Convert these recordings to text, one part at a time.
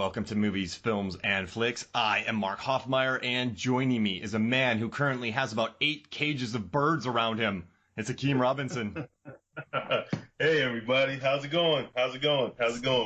welcome to Movies, Films, and Flicks. I am Mark Hoffmeyer, and joining me is a man who currently has about 8 cages of birds around him. It's Hakim Robinson. Hey, everybody. How's it going? How's it going,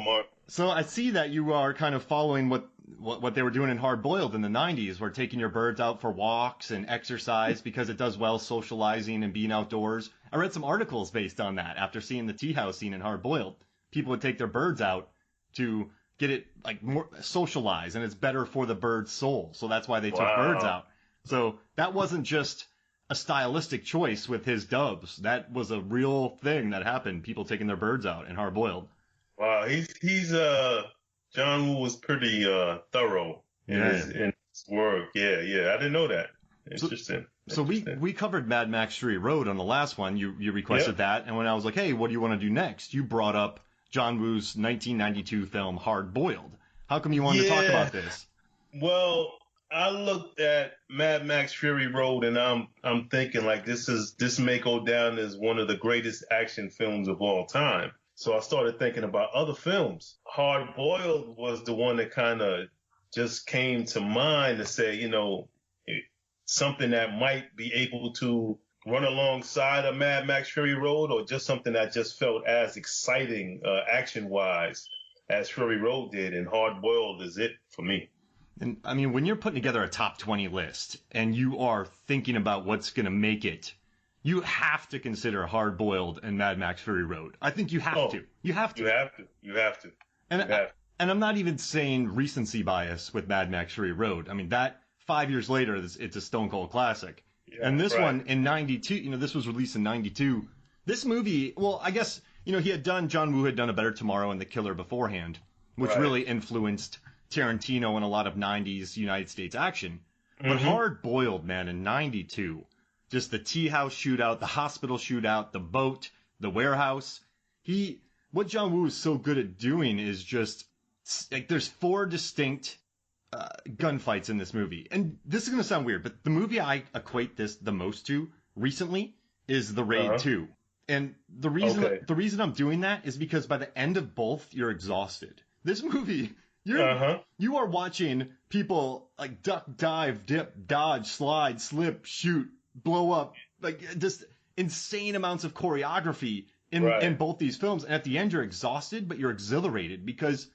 Mark? So I see that you are kind of following what they were doing in Hard Boiled in the 90s, where taking your birds out for walks and exercise because it does well socializing and being outdoors. I read some articles based on that after seeing the tea house scene in Hard Boiled. People would take their birds out to get it like more socialized, and it's better for the bird's soul. So that's why they took birds out. So that wasn't just a stylistic choice with his doves. That was a real thing that happened. People taking their birds out in Hard Boiled. Wow, John Woo was pretty thorough in his work. Yeah, I didn't know that. Interesting. So we covered Mad Max Fury Road on the last one. You requested that, and when I was like, hey, what do you want to do next? You brought up John Woo's 1992 film Hard Boiled. How come you wanted to talk about this? Well, I looked at Mad Max Fury Road, and I'm thinking like this may go down as one of the greatest action films of all time. So I started thinking about other films. Hard Boiled was the one that kind of just came to mind to say, something that might be able to run alongside a Mad Max Fury Road, or just something that just felt as exciting action-wise as Fury Road did, and Hard Boiled is it for me. And I mean, when you're putting together a top 20 list and you are thinking about what's going to make it, you have to consider Hard Boiled and Mad Max Fury Road. I think you have to. You have to. You have to. And I'm not even saying recency bias with Mad Max Fury Road. I mean, that 5 years later, it's a stone cold classic. Yeah, and this one in 92, this was released in 92. This movie, well, I guess, John Woo had done A Better Tomorrow and The Killer beforehand, which really influenced Tarantino and a lot of 90s United States action. But Hard Boiled, man, in 92, just the tea house shootout, the hospital shootout, the boat, the warehouse. What John Woo is so good at doing is just, like, there's 4 distinct gunfights in this movie. And this is going to sound weird, but the movie I equate this the most to recently is The Raid 2. And the reason I'm doing that is because by the end of both, you're exhausted. This movie, you are watching people like duck, dive, dip, dodge, slide, slip, shoot, blow up, like just insane amounts of choreography in both these films. And at the end, you're exhausted, but you're exhilarated because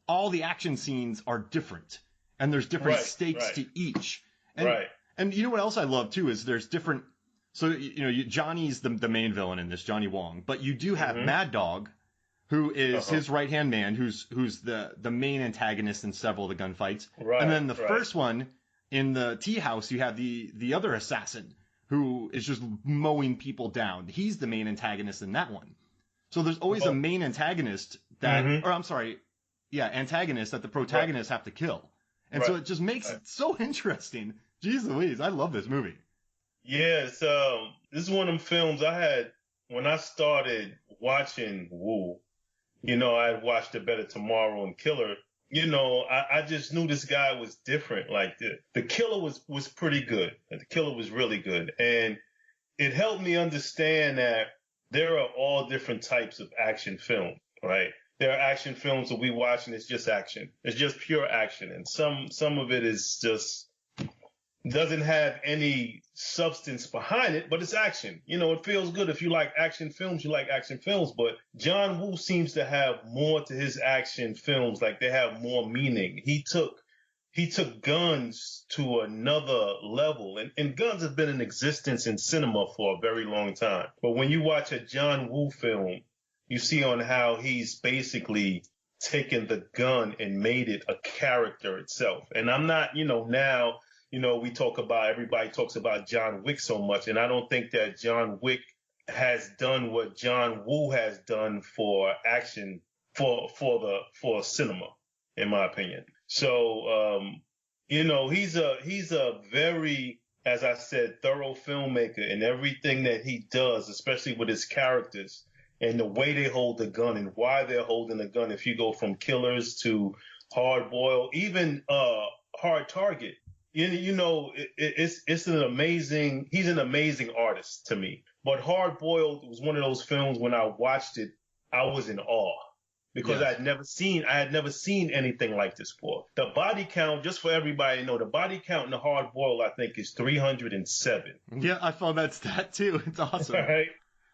all the action scenes are different. And there's different stakes to each. And you know what else I love, too, is there's different... So, Johnny's the main villain in this, Johnny Wong. But you do have Mad Dog, who is his right-hand man, who's the main antagonist in several of the gunfights. And then the first one, in the tea house, you have the other assassin, who is just mowing people down. He's the main antagonist in that one. So there's always a main antagonist that... Or, I'm sorry, antagonist that the protagonists have to kill. And so it just makes it so interesting. Jeez Louise, I love this movie. Yeah, this is one of them films I had when I started watching Woo. I had watched A Better Tomorrow and Killer. I just knew this guy was different. Like the Killer was pretty good. The Killer was really good. And it helped me understand that there are all different types of action films, right? There are action films that we watch and it's just action. It's just pure action. And some of it is just doesn't have any substance behind it, but it's action. It feels good. If you like action films, you like action films. But John Woo seems to have more to his action films. Like they have more meaning. He took guns to another level. And guns have been in existence in cinema for a very long time. But when you watch a John Woo film, you see on how he's basically taken the gun and made it a character itself. And I'm not, now, everybody talks about John Wick so much. And I don't think that John Wick has done what John Woo has done for action, for cinema, in my opinion. So, he's a very, as I said, thorough filmmaker in everything that he does, especially with his characters. And the way they hold the gun and why they're holding the gun. If you go from Killers to Hard Boiled, even Hard Target, it's an amazing. He's an amazing artist to me. But Hard Boiled was one of those films when I watched it, I was in awe. because Yes. I had never seen anything like this before. The body count, just for everybody to know, the body count in the hard boiled, I think, is 307. Yeah, I found that stat too. It's awesome. Right?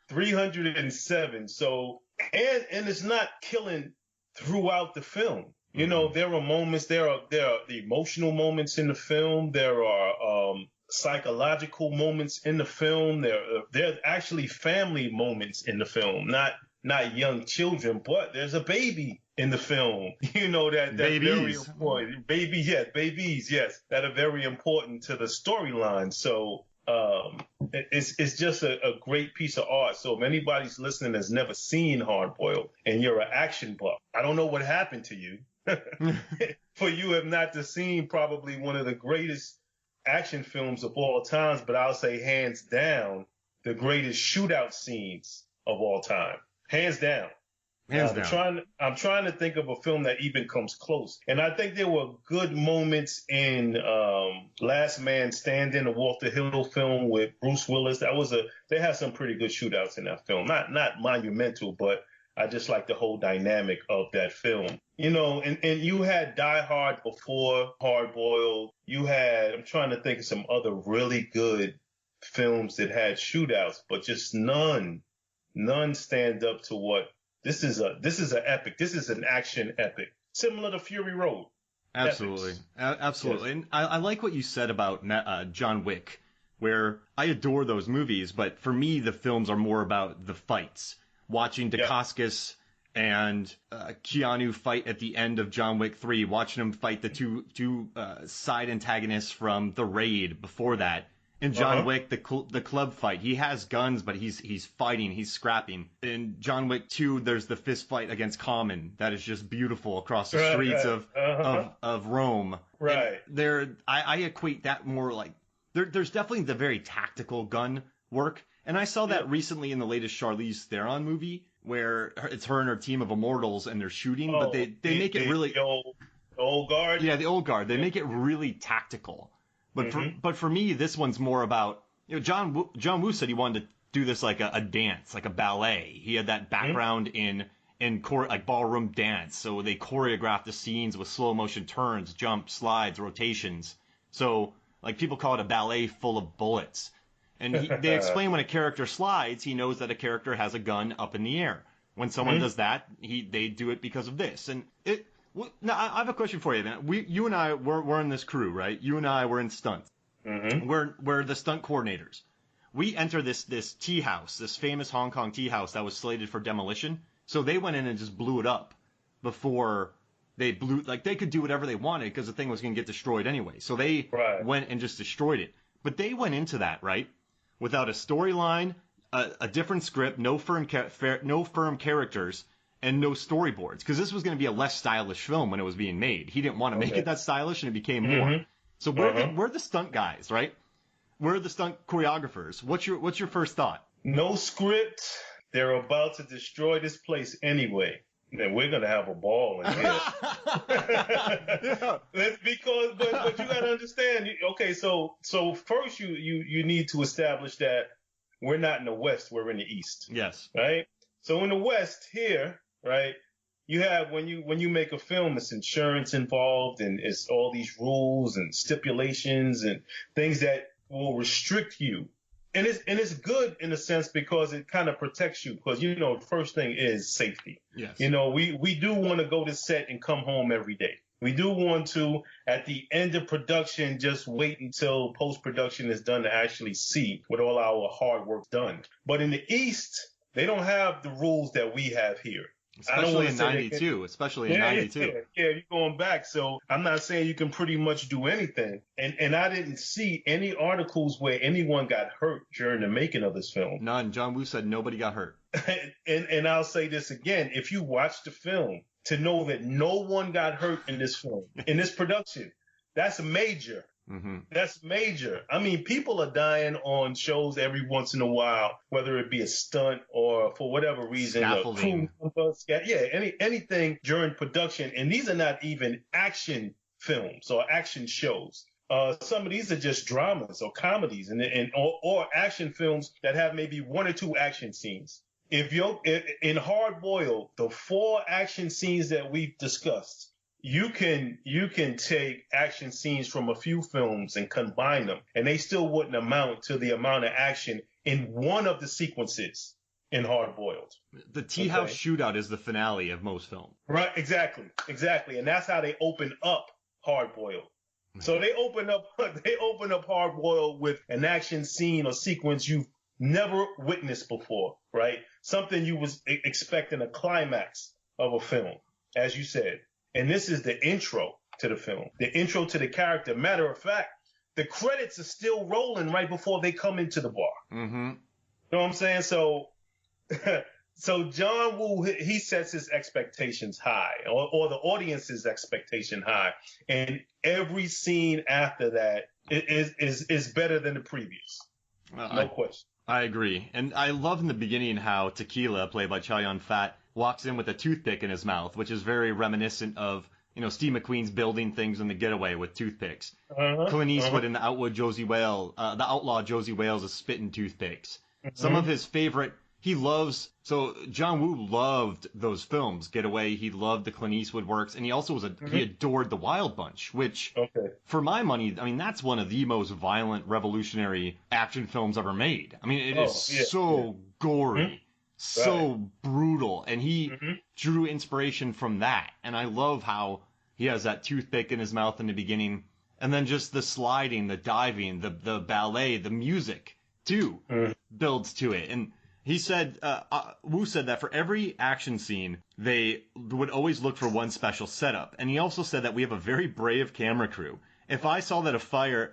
307. So, and it's not killing throughout the film. You know, there are moments, there are the emotional moments in the film. There are psychological moments in the film. There's actually family moments in the film, not young children, but there's a baby in the film. You know, that's very important. Babies, yes, that are very important to the storyline. So it's just a great piece of art. So if anybody's listening that's never seen Hard Boiled and you're an action buff, I don't know what happened to you. For you have not to seen probably one of the greatest action films of all times, but I'll say hands down the greatest shootout scenes of all time. Hands down. I'm trying to think of a film that even comes close. And I think there were good moments in Last Man Standing, a Walter Hill film with Bruce Willis. They had some pretty good shootouts in that film. Not monumental, but I just like the whole dynamic of that film. You know, and you had Die Hard before Hard Boiled. I'm trying to think of some other really good films that had shootouts, but just none stand up to what this is an epic. This is an action epic, similar to Fury Road. Absolutely. Absolutely. Yes. And I like what you said about John Wick, where I adore those movies, but for me, the films are more about the fights. Watching Dacascos and Keanu fight at the end of John Wick 3, watching him fight the two side antagonists from The Raid before that. In John Wick, the club fight, he has guns, but he's fighting, he's scrapping. In John Wick 2, there's the fist fight against Common that is just beautiful across the streets of Rome. Right. I equate that more like there's definitely the very tactical gun work, and I saw that recently in the latest Charlize Theron movie where it's her and her team of immortals and they're shooting, but they make it really the old guard. Yeah, the old guard. They make it really tactical. But for me, this one's more about, you know, John Woo said he wanted to do this like a dance, like a ballet. He had that background in like ballroom dance, so they choreographed the scenes with slow motion turns, jumps, slides, rotations. So like people call it a ballet full of bullets. And they explain when a character slides, he knows that a character has a gun up in the air. When someone does that, they do it because of this. And now, I have a question for you, man. You and I, we're in this crew, right? You and I were in stunts. We're the stunt coordinators. We enter this tea house, this famous Hong Kong tea house that was slated for demolition. So they went in and just blew it up before they blew, like they could do whatever they wanted because the thing was going to get destroyed anyway. So they went and just destroyed it. But they went into that, right, without a storyline, a different script, no firm characters, and no storyboards, because this was going to be a less stylish film when it was being made. He didn't want to make it that stylish, and it became more. So we're the stunt guys, right? We're the stunt choreographers. What's your first thought? No script. They're about to destroy this place anyway, and we're gonna have a ball in here. Because, but you gotta understand. Okay, so first you need to establish that we're not in the West. We're in the East. Yes. Right. So in the West here. Right, you have when you make a film, it's insurance involved, and it's all these rules and stipulations and things that will restrict you, and it's good in a sense because it kind of protects you. Because you know, the first thing is safety. Yes. You know, we do want to go to set and come home every day. We do want to, at the end of production, just wait until post-production is done to actually see what all our hard work's done. But in the East, they don't have the rules that we have here. Especially in 92. Yeah, you're going back. So I'm not saying you can pretty much do anything. And I didn't see any articles where anyone got hurt during the making of this film. None. John Woo said nobody got hurt. and I'll say this again. If you watch the film, to know that no one got hurt in this film, in this production, that's major. That's major. I mean, people are dying on shows every once in a while, whether it be a stunt or for whatever reason, scaffolding. Anything during production. And these are not even action films or action shows. Some of these are just dramas or comedies or action films that have maybe one or two action scenes. in Hard Boiled, the 4 action scenes that we've discussed, you can take action scenes from a few films and combine them, and they still wouldn't amount to the amount of action in one of the sequences in Hard Boiled. The tea house shootout is the finale of most films. Right, exactly, and that's how they open up Hard Boiled. So they open up Hard Boiled with an action scene or sequence you've never witnessed before, right? Something you was expecting a climax of a film, as you said. And this is the intro to the film, the intro to the character. Matter of fact, the credits are still rolling right before they come into the bar. Mm-hmm. You know what I'm saying? So, so John Woo, he sets his expectations high, or the audience's expectation high, and every scene after that is better than the previous. No question. I agree. And I love in the beginning how Tequila, played by Chow Yun-fat, walks in with a toothpick in his mouth, which is very reminiscent of, Steve McQueen's building things in The Getaway with toothpicks. Clint Eastwood in the outlaw Josie Wales is spitting toothpicks. Some of his favorite, John Woo loved those films, Getaway, he loved the Clint Eastwood works, and he also he adored The Wild Bunch, which, for my money, that's one of the most violent, revolutionary action films ever made. It is gory, so brutal, and he drew inspiration from that, and I love how he has that toothpick in his mouth in the beginning, and then just the sliding, the diving, the ballet, the music, too, builds to it, and he said, Wu said that for every action scene, they would always look for one special setup. And he also said that we have a very brave camera crew. If I saw that a fire,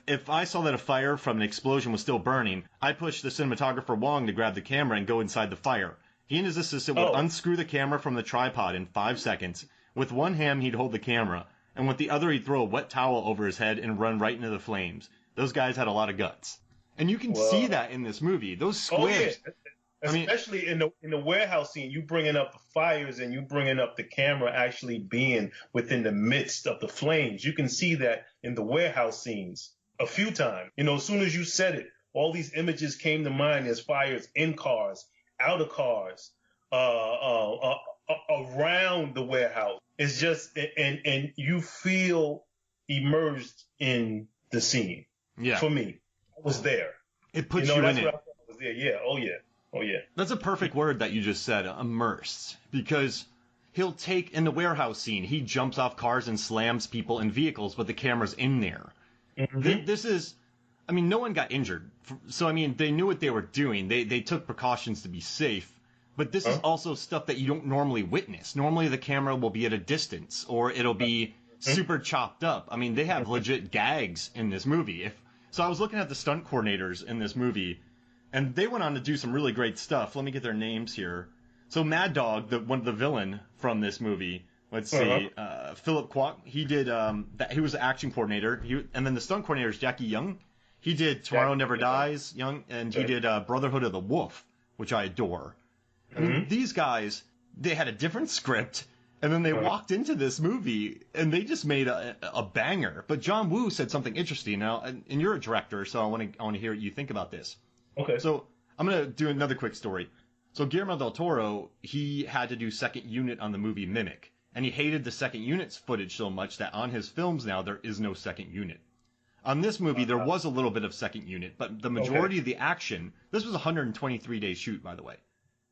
if I saw that a fire from an explosion was still burning, I pushed the cinematographer Wong to grab the camera and go inside the fire. He and his assistant would unscrew the camera from the tripod in 5 seconds. With one hand, he'd hold the camera, and with the other, he'd throw a wet towel over his head and run right into the flames. Those guys had a lot of guts. And you can see that in this movie. Those squares. Especially in the warehouse scene, you bringing up the fires and you bringing up the camera actually being within the midst of the flames. You can see that in the warehouse scenes a few times. As soon as you said it, all these images came to mind as fires in cars, out of cars, around the warehouse. It's just, and you feel immersed in the scene. Yeah. For me. Was there. It puts you in it. Was there. Yeah. Oh yeah. That's a perfect word that you just said, immersed. Because he'll take, in the warehouse scene, he jumps off cars and slams people in vehicles, but the camera's in there. This is, no one got injured. So, they knew what they were doing. They took precautions to be safe. But this is also stuff that you don't normally witness. Normally the camera will be at a distance, or it'll be super chopped up. They have legit gags in this movie. So I was looking at the stunt coordinators in this movie, and they went on to do some really great stuff. Let me get their names here. So Mad Dog, the villain from this movie, let's see, Philip Kwok, he did that. He was the action coordinator. And then the stunt coordinator is Jackie Young. He did Tomorrow Never Dies, Young, and he did Brotherhood of the Wolf, which I adore. These guys, they had a different script. And then they walked into this movie, and they just made a banger. But John Woo said something interesting. Now, and you're a director, so I want to hear what you think about this. Okay. So I'm going to do another quick story. So Guillermo del Toro, he had to do second unit on the movie Mimic. And he hated the second unit's footage so much that on his films now, there is no second unit. On this movie, there was a little bit of second unit, but the majority of the action, this was a 123-day shoot, by the way.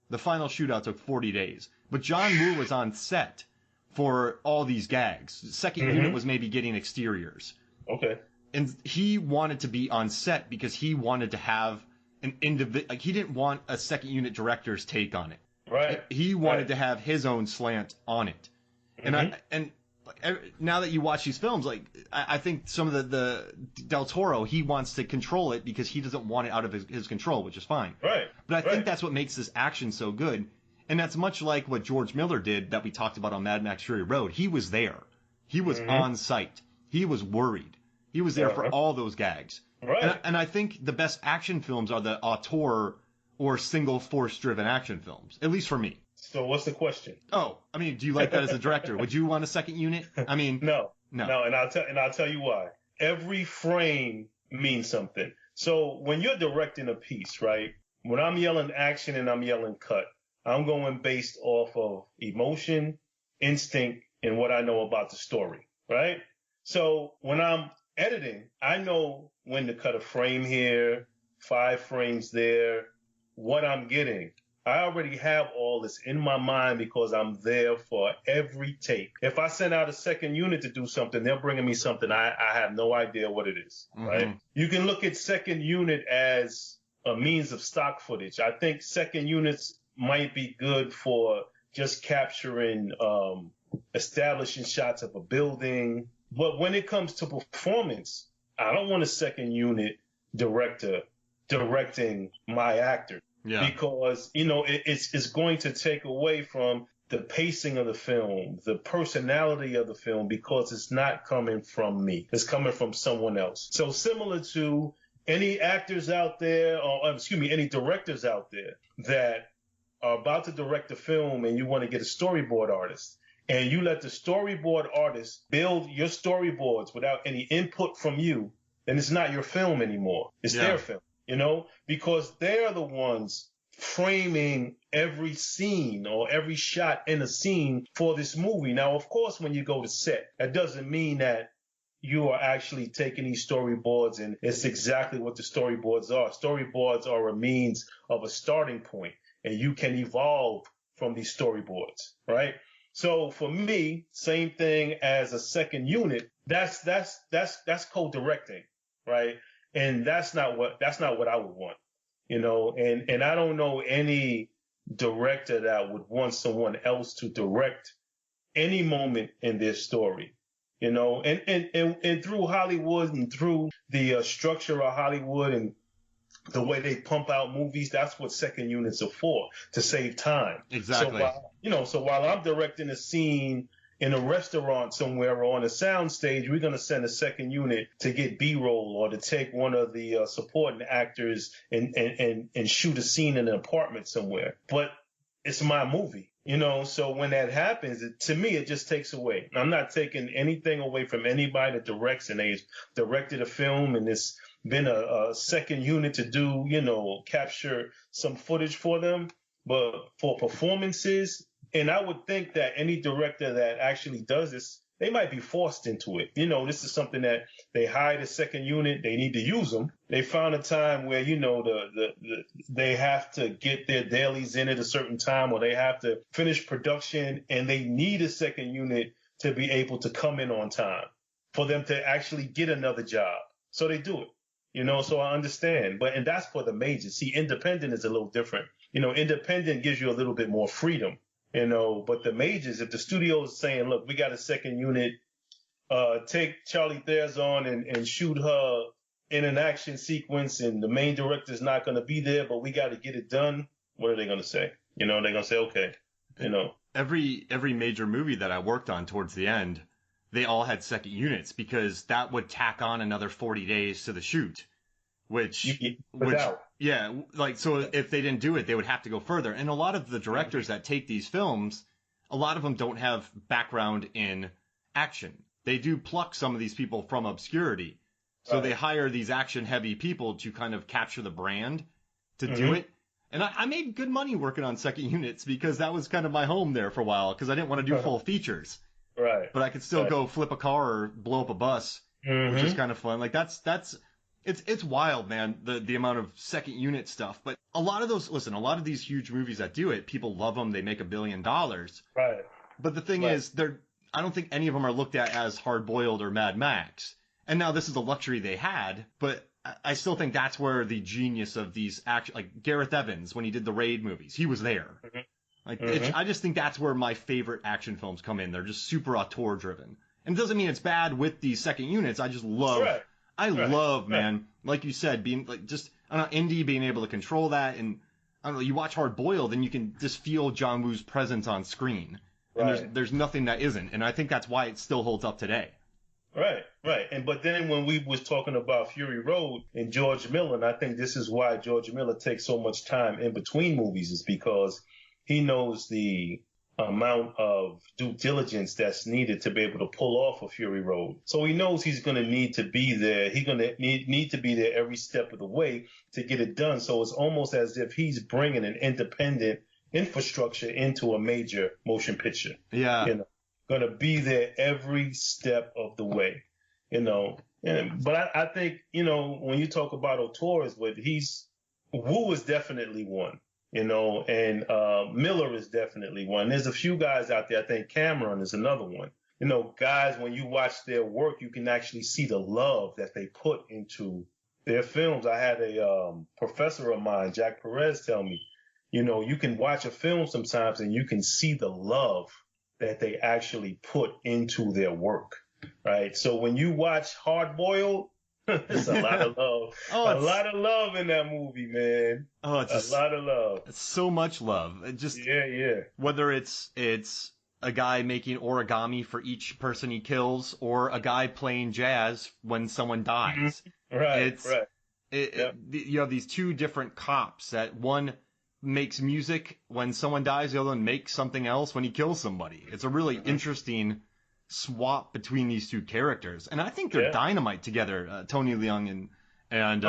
The final shootout took 40 days. But John Woo was on set for all these gags. Second unit was maybe getting exteriors. Okay. And he wanted to be on set because he wanted to have an he didn't want a second unit director's take on it. Right. He wanted to have his own slant on it. And now that you watch these films, I think some of the Del Toro, he wants to control it because he doesn't want it out of his control, which is fine. Right. But I think that's what makes this action so good. And that's much like what George Miller did that we talked about on Mad Max Fury Road. He was there. He was on site. He was worried. He was there for all those gags. Right. And I think the best action films are the auteur or single force-driven action films, at least for me. So what's the question? Oh, do you like that as a director? Would you want a second unit? No. And I'll tell you why. Every frame means something. So when you're directing a piece, right? when I'm yelling action and I'm yelling cut, I'm going based off of emotion, instinct, and what I know about the story, right? So when I'm editing, I know when to cut a frame here, 5 frames there, what I'm getting. I already have all this in my mind because I'm there for every take. If I send out a second unit to do something, they're bringing me something I have no idea what it is, right? You can look at second unit as a means of stock footage. I think second units might be good for just capturing, establishing shots of a building. But when it comes to performance, I don't want a second unit director directing my actor. Yeah. Because, it's going to take away from the pacing of the film, the personality of the film, because it's not coming from me. It's coming from someone else. So similar to any actors out there, any directors out there that are about to direct a film and you want to get a storyboard artist, and you let the storyboard artist build your storyboards without any input from you, then it's not your film anymore. It's their film. Because they're the ones framing every scene or every shot in a scene for this movie. Now, of course, when you go to set, that doesn't mean that you are actually taking these storyboards and it's exactly what the storyboards are. Storyboards are a means of a starting point, and you can evolve from these storyboards, right? So for me, same thing as a second unit. That's co-directing, right? And that's not what I would want, and I don't know any director that would want someone else to direct any moment in their story, and through Hollywood and through the structure of Hollywood and the way they pump out movies, that's what second units are for, to save time. Exactly. So while I'm directing a scene in a restaurant somewhere or on a sound stage, we're going to send a second unit to get B-roll or to take one of the supporting actors and shoot a scene in an apartment somewhere. But it's my movie, so when that happens, to me, it just takes away. I'm not taking anything away from anybody that directs, and they've directed a film and it's been a second unit to do, capture some footage for them. But for performances, and I would think that any director that actually does this, they might be forced into it. This is something that they hired a second unit. They need to use them. They found a time where, they have to get their dailies in at a certain time, or they have to finish production, and they need a second unit to be able to come in on time for them to actually get another job. So they do it, so I understand. And that's for the majors. See, independent is a little different. Independent gives you a little bit more freedom. But the majors, if the studio is saying, look, we got a second unit, take Charlie Theron on and shoot her in an action sequence, and the main director's not going to be there, but we got to get it done, what are they going to say? They're going to say, okay, Every major movie that I worked on towards the end, they all had second units because that would tack on another 40 days to the shoot, so if they didn't do it, they would have to go further. And a lot of the directors that take these films, a lot of them don't have background in action. They do pluck some of these people from obscurity. So they hire these action-heavy people to kind of capture the brand to do it. And I made good money working on second units because that was kind of my home there for a while because I didn't want to do full features. Right. But I could still go flip a car or blow up a bus, which is kind of fun. Like it's wild, man, the amount of second unit stuff. But a lot of these huge movies that do it, people love them. They make $1 billion. Right. But the thing is, I don't think any of them are looked at as Hard-Boiled or Mad Max. And now this is a luxury they had, but I still think that's where the genius of these action, like Gareth Evans, when he did the Raid movies, he was there. I just think that's where my favorite action films come in. They're just super auteur driven. And it doesn't mean it's bad with these second units. I just love, love, man, like you said, being like just, I don't know, indie being able to control that. And I don't know, you watch Hard Boiled and you can just feel John Woo's presence on screen. And there's nothing that isn't. And I think that's why it still holds up today. Right. But then when we was talking about Fury Road and George Miller, and I think this is why George Miller takes so much time in between movies, is because he knows the amount of due diligence that's needed to be able to pull off a Fury Road. So he knows he's going to need to be there. He's going to need to be there every step of the way to get it done. So it's almost as if he's bringing an independent infrastructure into a major motion picture. Yeah. Going to be there every step of the way, But I think, when you talk about auteurs, Wu is definitely one. And Miller is definitely one. There's a few guys out there. I think Cameron is another one. Guys, when you watch their work, you can actually see the love that they put into their films. I had a professor of mine, Jack Perez, tell me, you can watch a film sometimes and you can see the love that they actually put into their work, right? So when you watch Hard Boiled, it's a lot of love. A lot of love in that movie, man. Oh, it's a lot of love. It's so much love. Yeah. Whether it's a guy making origami for each person he kills, or a guy playing jazz when someone dies. Mm-hmm. Right. You have these two different cops. That one makes music when someone dies, the other one makes something else when he kills somebody. It's a really interesting swap between these two characters, and I think they're dynamite together. Tony Leung and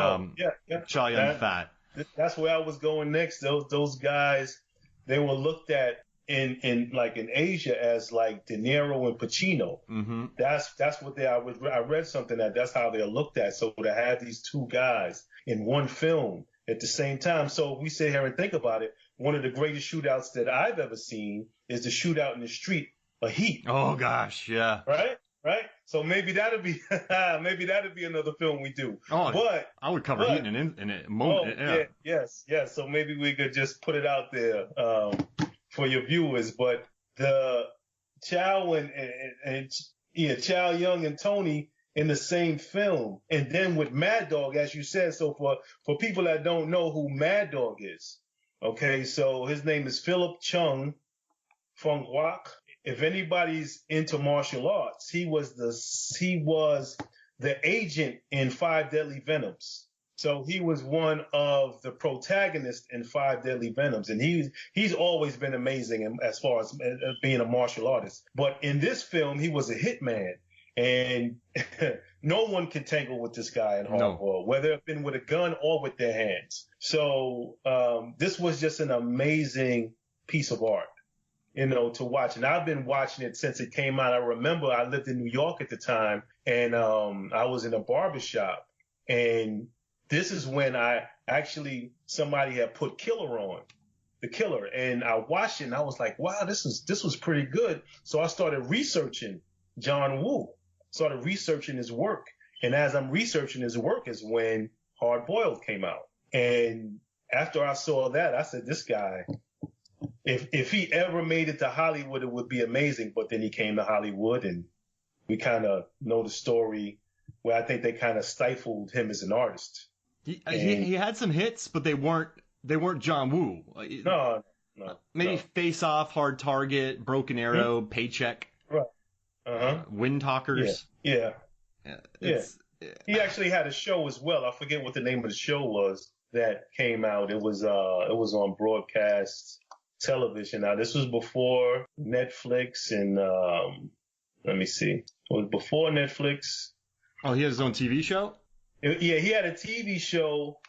Chow Yun-fat. That's where I was going next. Those guys, they were looked at in Asia as like De Niro and Pacino. Mm-hmm. That's what I read something that's how they're looked at. So to have these two guys in one film at the same time. So if we sit here and think about it, one of the greatest shootouts that I've ever seen is the shootout in the street. A Heat. Oh gosh, yeah. Right. So maybe that'll be another film we do. Oh, but I would cover Heat in a moment. Yes. So maybe we could just put it out there for your viewers. But the Chow Chow Yun and Tony in the same film, and then with Mad Dog, as you said. So for people that don't know who Mad Dog is, okay, so his name is Philip Chung Fung Wak. If anybody's into martial arts, he was the agent in Five Deadly Venoms. So he was one of the protagonists in Five Deadly Venoms, and he's always been amazing as far as being a martial artist. But in this film, he was a hitman, and no one could tangle with this guy in hardball, whether it's been with a gun or with their hands. So this was just an amazing piece of art, to watch. And I've been watching it since it came out. I remember I lived in New York at the time, and I was in a barbershop, and this is when somebody had put The Killer, and I watched it, and I was like, wow, this was pretty good. So I started researching John Woo, started researching his work. And as I'm researching his work is when Hard Boiled came out. And after I saw that, I said, this guy, if he ever made it to Hollywood, it would be amazing. But then he came to Hollywood, and we kind of know the story where I think they kind of stifled him as an artist. He had some hits, but they weren't John Woo. No. Maybe Face Off, Hard Target, Broken Arrow, Paycheck. Right. Wind Talkers. Yeah. He actually had a show as well. I forget what the name of the show was that came out. It was on broadcast television. Now this was before Netflix, and let me see. It was before Netflix. Oh, he had his own TV show? He had a TV show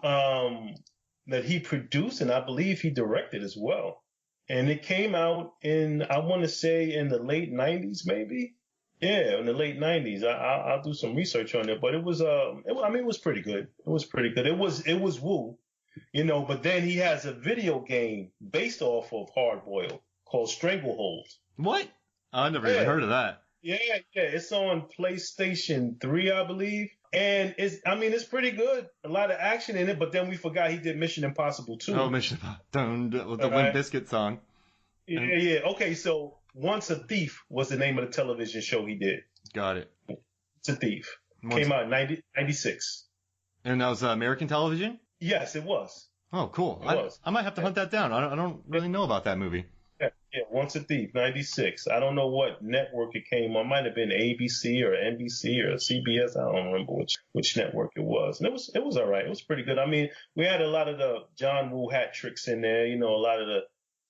that he produced, and I believe he directed as well. And it came out I want to say in the late 90s, maybe. Yeah, in the late 90s. I'll do some research on it, but it was it was pretty good. It was pretty good. It was Woo, but then he has a video game based off of Hard Boiled called Stranglehold. What? I never even heard of that. Yeah. It's on PlayStation 3, I believe. And it's pretty good. A lot of action in it, but then we forgot he did Mission Impossible 2. Oh, Mission Impossible. With the Limp Bizkit song. Yeah. Okay, so Once a Thief was the name of the television show he did. Got it. It's a Thief. Came out in 96. And that was American television? Yes, it was. Oh, cool. I might have to hunt that down. I don't really know about that movie. Yeah, Once a Thief, 96. I don't know what network it came on. It might have been ABC or NBC or CBS. I don't remember which network it was. And it was all right. It was pretty good. We had a lot of the John Woo hat tricks in there. A lot of the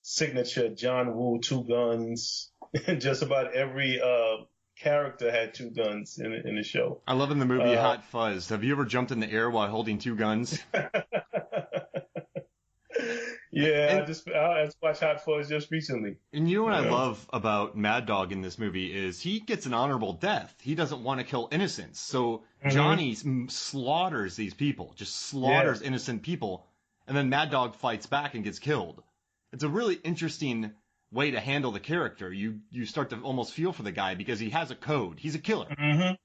signature John Woo 2 guns. Just about every character had 2 guns in the show. I love in the movie Hot Fuzz. Have you ever jumped in the air while holding 2 guns? Yeah, I just watched Hot Fuzz just recently. And you know what I love about Mad Dog in this movie is he gets an honorable death. He doesn't want to kill innocents. So Johnny slaughters these people, just slaughters innocent people. And then Mad Dog fights back and gets killed. It's a really interesting way to handle the character. You start to almost feel for the guy because he has a code. He's a killer.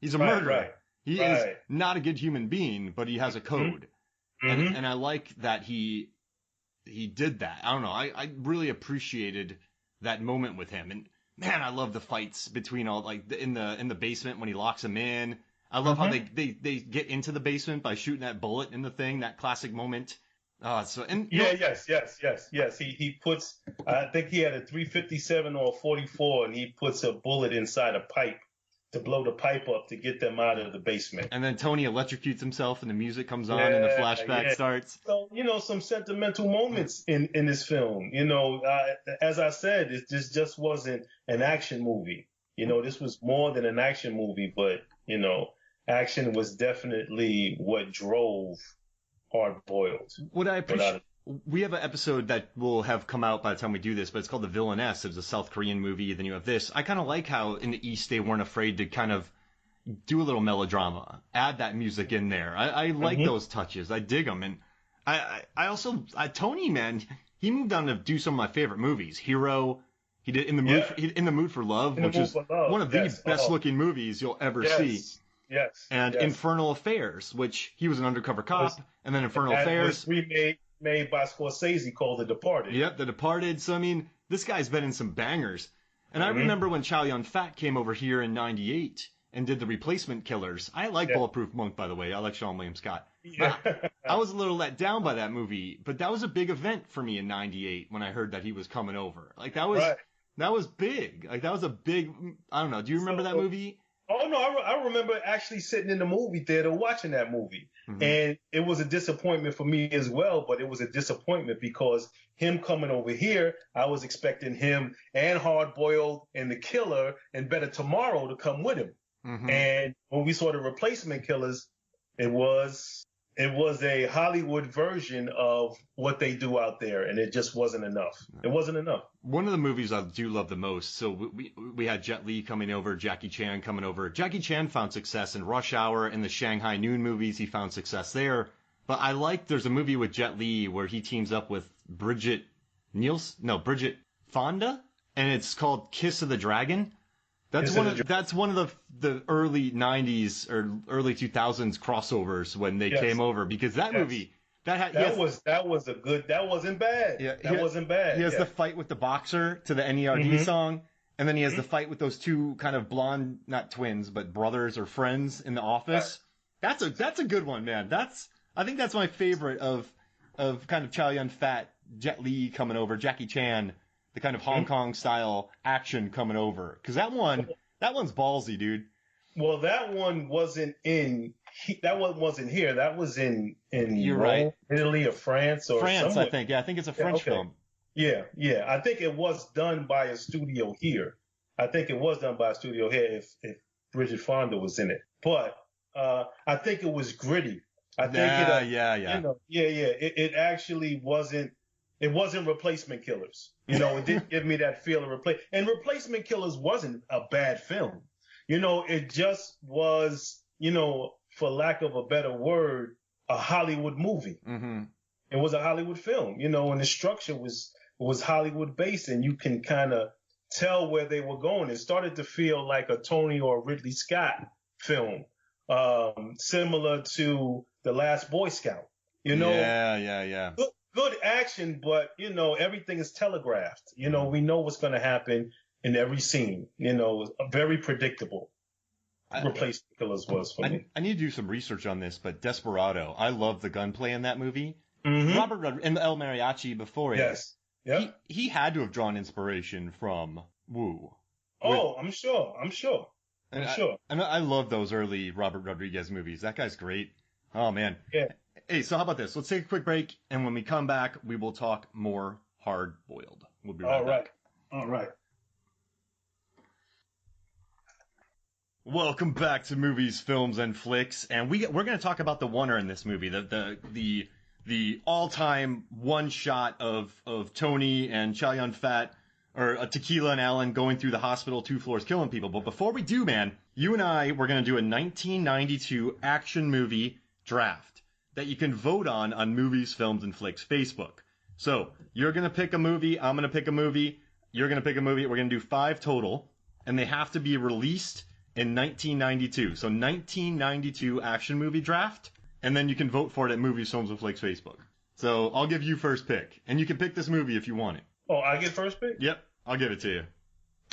He's a murderer. Right. He is not a good human being, but he has a code. And I like that he did that. I don't know. I really appreciated that moment with him. And man, I love the fights between all, like, in the basement when he locks him in. I love how they get into the basement by shooting that bullet in the thing, that classic moment. Yes. He puts, I think he had a 357 or a 44, and he puts a bullet inside a pipe to blow the pipe up to get them out of the basement. And then Tony electrocutes himself, and the music comes on, and the flashback starts. So, some sentimental moments in this film. As I said, this just wasn't an action movie. This was more than an action movie, but, action was definitely what drove Hard Boiled. What I appreciate, we have an episode that will have come out by the time we do this, but it's called The Villainess. It was a South Korean movie. Then you have this. I kind of like how in the East they weren't afraid to kind of do a little melodrama, add that music in there. I like those touches. I dig them. And I also, Tony, man, he moved on to do some of my favorite movies. Hero. He did In the Mood for Love, which is one of the best looking movies you'll ever see. Yes. And Infernal Affairs, which he was an undercover cop, and then Infernal Affairs. Was made by Scorsese called The Departed. Yep, The Departed. So, I mean, this guy's been in some bangers. And I remember when Chow Yun-fat came over here in 98 and did The Replacement Killers. I like Bulletproof Monk, by the way. I like Sean William Scott. Yeah. I was a little let down by that movie, but that was a big event for me in 98 when I heard that he was coming over. Like, that was big. Like, that was a big, I don't know. Do you remember that movie? Oh, no, I remember actually sitting in the movie theater watching that movie. And it was a disappointment for me as well, but it was a disappointment because him coming over here, I was expecting him and Hard Boiled and The Killer and Better Tomorrow to come with him. And when we saw The Replacement Killers, it was a Hollywood version of what they do out there, and it just wasn't enough. It wasn't enough. One of the movies I do love the most, so we had Jet Li coming over, Jackie Chan coming over. Jackie Chan found success in Rush Hour and the Shanghai Noon movies. He found success there. But there's a movie with Jet Li where he teams up with Bridget Fonda, and it's called Kiss of the Dragon. That's one of the early 90s or early 2000s crossovers when they came over, because that movie that wasn't bad. Yeah, that wasn't bad. He has the fight with the boxer to the NERD song, and then he has the fight with those two kind of blonde, not twins, but brothers or friends in the office. That's a good one, man. I think that's my favorite of kind of Chow Yun-fat, Jet Li coming over, Jackie Chan. The kind of Hong Kong style action coming over. Because that one's ballsy, dude. Well, that one wasn't here. That was in You're Rome, right. Italy or France or France, somewhere. I think. Yeah, I think it's a French film. Yeah. I think it was done by a studio here. If Bridget Fonda was in it. But I think it was gritty. I think it actually wasn't. It wasn't Replacement Killers. It didn't give me that feel of And Replacement Killers wasn't a bad film. It just was, for lack of a better word, a Hollywood movie. It was a Hollywood film, and the structure was Hollywood based, and you can kind of tell where they were going. It started to feel like a Tony or Ridley Scott film, similar to The Last Boy Scout. Yeah. Good action, but, everything is telegraphed. We know what's going to happen in every scene. Very predictable. Replacement Killers was for me. I need to do some research on this, but Desperado, I love the gunplay in that movie. Robert Rodriguez and El Mariachi before it. Yes. Yep. He had to have drawn inspiration from Woo. I'm sure. And I love those early Robert Rodriguez movies. That guy's great. Oh, man. Yeah. Hey, so how about this? Let's take a quick break, and when we come back, we will talk more Hard Boiled. We'll be right back. All right. Welcome back to Movies, Films, and Flicks, and we're going to talk about the oneer in this movie, the all-time one shot of Tony and Chow Yun-fat, or Tequila and Alan going through the hospital 2 floors killing people. But before we do, man, you and I, we're going to do a 1992 action movie draft that you can vote on Movies, Films, and Flicks Facebook. So you're going to pick a movie, I'm going to pick a movie, you're going to pick a movie, we're going to do 5 total, and they have to be released in 1992. So 1992 action movie draft, and then you can vote for it at Movies, Films, and Flicks Facebook. So I'll give you first pick, and you can pick this movie if you want it. Oh, I get first pick? Yep, I'll give it to you.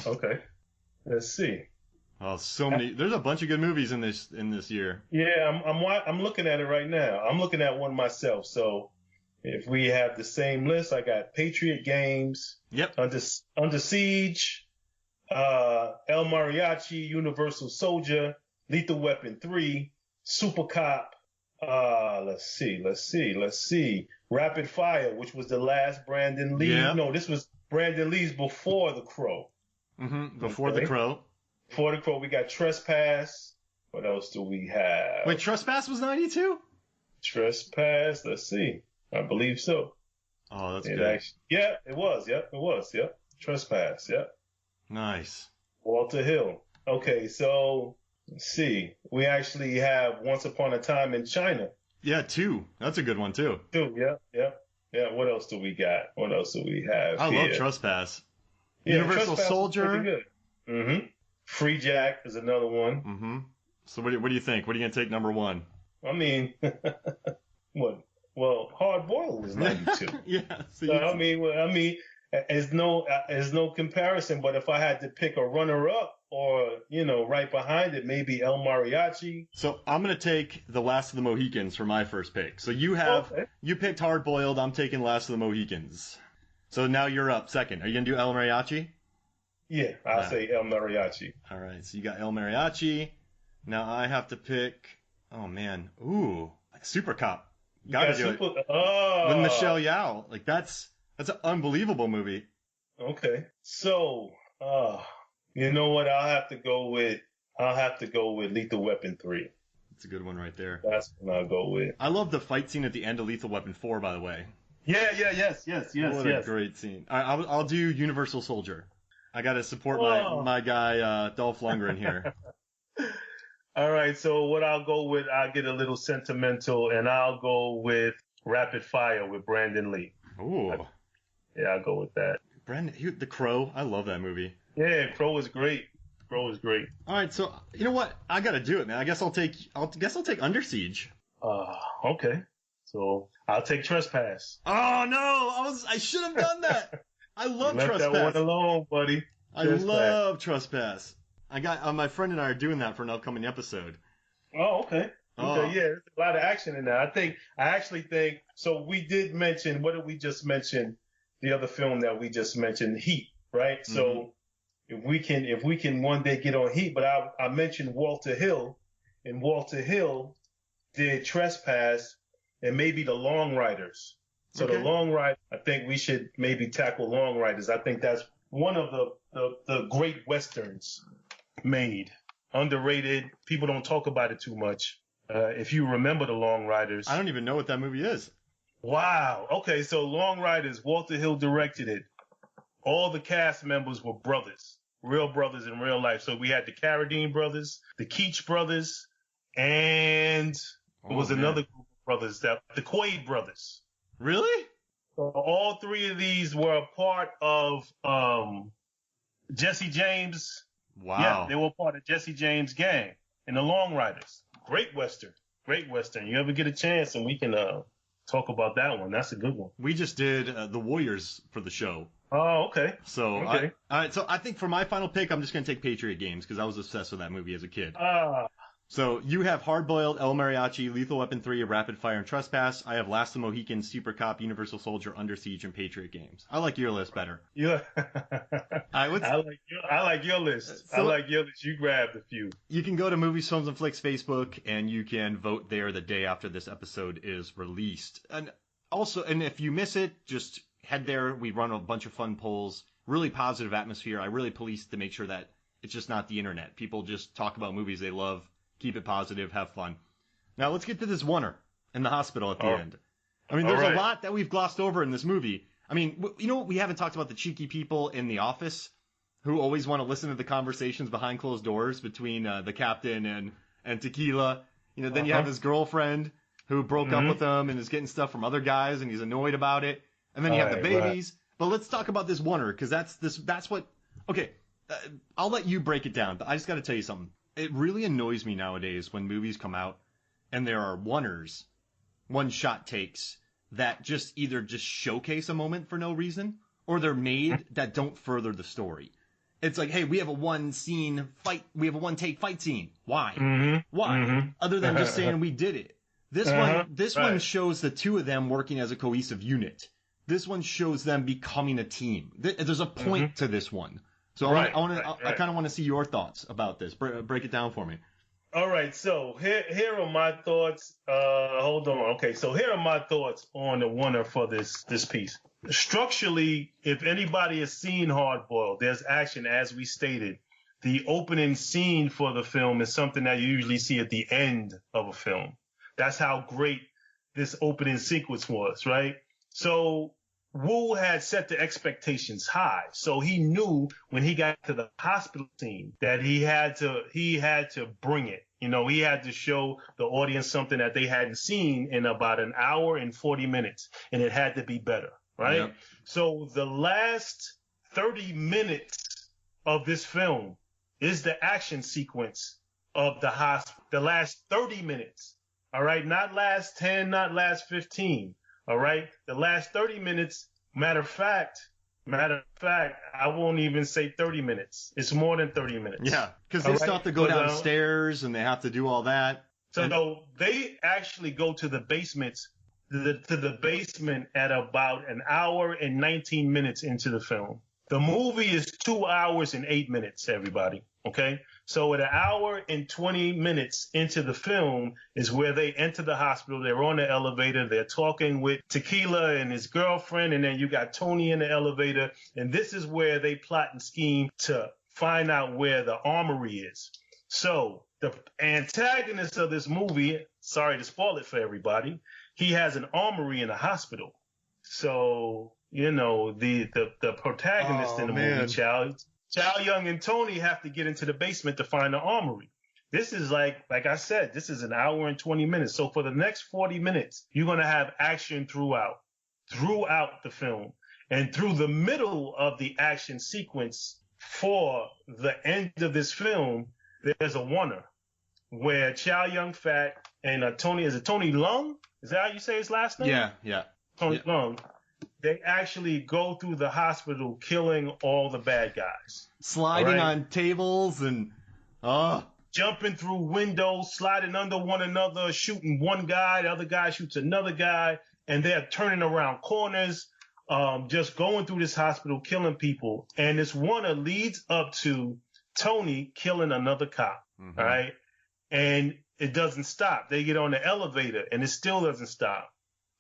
Okay. Let's see. Oh, so many. There's a bunch of good movies in this year. Yeah, I'm looking at it right now. I'm looking at one myself. So if we have the same list, I got Patriot Games. Yep. Under Siege. El Mariachi, Universal Soldier, Lethal Weapon 3, Super Cop. Let's see. Rapid Fire, which was the last Brandon Lee. Yeah. No, this was Brandon Lee's before The Crow. Mm-hmm. Before The Crow. Before The Crow, we got Trespass. What else do we have? Wait, Trespass was 92? Trespass. Let's see. I believe so. Oh, that's good. It was. Yep, it was. Yep. Trespass. Yep. Nice. Walter Hill. Okay, so let's see. We actually have Once Upon a Time in China. Yeah, 2. That's a good one, too. 2, yeah. What else do we got? What else do we have I here? love Trespass. Yeah, Universal Trespass Soldier. Good. Mm-hmm. Free Jack is another one. Mm-hmm. So what do you think? What are you going to take number 1? I mean, what? Well, Hard Boiled was 92. Yeah. So, I mean, there's no comparison, but if I had to pick a runner-up or, right behind it, maybe El Mariachi. So I'm going to take The Last of the Mohicans for my first pick. So you picked Hard Boiled, I'm taking Last of the Mohicans. So now you're up second. Are you going to do El Mariachi? Yeah, I'll say El Mariachi. All right, so you got El Mariachi. Now I have to pick, oh man, Super Cop. Gotta do it. With Michelle Yeoh. Like that's an unbelievable movie. Okay. So, you know what? I'll have to go with Lethal Weapon 3. That's a good one right there. That's what I'll go with. I love the fight scene at the end of Lethal Weapon 4, by the way. Yes. What a great scene. All right, I'll do Universal Soldier. I got to support my guy, Dolph Lundgren here. All right, so what I'll go with, I'll get a little sentimental, and I'll go with Rapid Fire with Brandon Lee. Ooh. Yeah, I'll go with that. The Crow. I love that movie. Yeah, Crow was great. All right, so you know what? I got to do it, man. I guess I'll take Under Siege. Okay. So I'll take Trespass. Oh no, I should have done that. I love Trespass. Left that one alone, buddy. I love Trespass. I got my friend and I are doing that for an upcoming episode. Oh, okay. Okay, yeah, there's a lot of action in that. I actually think so. We did mention, what did we just mention? The other film that we just mentioned, Heat, right? Mm-hmm. So if we can one day get on Heat, but I mentioned Walter Hill, and Walter Hill did Trespass and maybe The Long Riders. So The Long Ride, I think we should maybe tackle Long Riders. I think that's one of the great westerns made. Underrated. People don't talk about it too much. If you remember The Long Riders. I don't even know what that movie is. Wow. Okay, so Long Riders, Walter Hill directed it. All the cast members were brothers, real brothers in real life. So we had the Carradine brothers, the Keach brothers, and there was another group of brothers, the Quaid brothers. Really? So all 3 of these were a part of Jesse James. Wow. Yeah, they were part of Jesse James' gang in the Long Riders. Great Western. You ever get a chance and we can talk about that one. That's a good one. We just did The Warriors for the show. Oh, okay. So, okay. All right, so I think for my final pick, I'm just going to take Patriot Games because I was obsessed with that movie as a kid. So you have Hard Boiled, El Mariachi, Lethal Weapon 3, Rapid Fire, and Trespass. I have Last of the Mohicans, Super Cop, Universal Soldier, Under Siege, and Patriot Games. I like your list better. Yeah. I like your list. I like your list. You grabbed a few. You can go to Movies, Films, and Flicks Facebook, and you can vote there the day after this episode is released. And also, and if you miss it, just head there. We run a bunch of fun polls. Really positive atmosphere. I really police to make sure that it's just not the internet. People just talk about movies they love, keep it positive, have fun. Now let's get to this oneer in the hospital at the end. I mean, there's a lot that we've glossed over in this movie. I mean, you know what? We haven't talked about the cheeky people in the office who always want to listen to the conversations behind closed doors between the captain and Tequila. You know, then you have his girlfriend who broke up with him and is getting stuff from other guys and he's annoyed about it. And then you have the babies. But let's talk about this oneer, because that's what. Okay, I'll let you break it down, but I just got to tell you something. It really annoys me nowadays when movies come out and there are oneers, one-shot takes that just either just showcase a moment for no reason, or they're made that don't further the story. It's like, hey, we have a one-take fight scene. Why? Why? Other than just saying we did it. This one shows the two of them working as a cohesive unit. This one shows them becoming a team. There's a point to this one. So I kind of want to see your thoughts about this. Break it down for me. All right, so here are my thoughts. Hold on. Okay, so here are my thoughts on the oneer for this piece. Structurally, if anybody has seen Hard Boiled, there's action, as we stated. The opening scene for the film is something that you usually see at the end of a film. That's how great this opening sequence was, right? So Wu had set the expectations high, so he knew when he got to the hospital scene that he had to bring it. You know, he had to show the audience something that they hadn't seen in about an hour and 40 minutes, and it had to be better, right? Yep. So the last 30 minutes of this film is the action sequence of the hospital. The last 30 minutes, all right? Not last 10, not last 15. All right. The last 30 minutes, matter of fact, I won't even say 30 minutes. It's more than 30 minutes. Yeah, because they still have to go downstairs and they have to do all that. So they actually go to the basement, to the basement at about an hour and 19 minutes into the film. The movie is 2 hours and 8 minutes, everybody. Okay. So at an hour and 20 minutes into the film is where they enter the hospital. They're on the elevator. They're talking with Tequila and his girlfriend. And then you got Tony in the elevator. And this is where they plot and scheme to find out where the armory is. So the antagonist of this movie, sorry to spoil it for everybody, he has an armory in a hospital. So, you know, the protagonist in the movie, Chow, Young, and Tony have to get into the basement to find the armory. This is like I said, this is an hour and 20 minutes. So for the next 40 minutes, you're going to have action throughout the film. And through the middle of the action sequence for the end of this film, there's a oneer where Chow Young Fat and Tony Leung? Is that how you say his last name? Yeah. Tony Leung. They actually go through the hospital killing all the bad guys. Sliding on tables and jumping through windows, sliding under one another, shooting one guy, the other guy shoots another guy, and they're turning around corners, just going through this hospital, killing people. And this oneer leads up to Tony killing another cop, right? And it doesn't stop. They get on the elevator, and it still doesn't stop.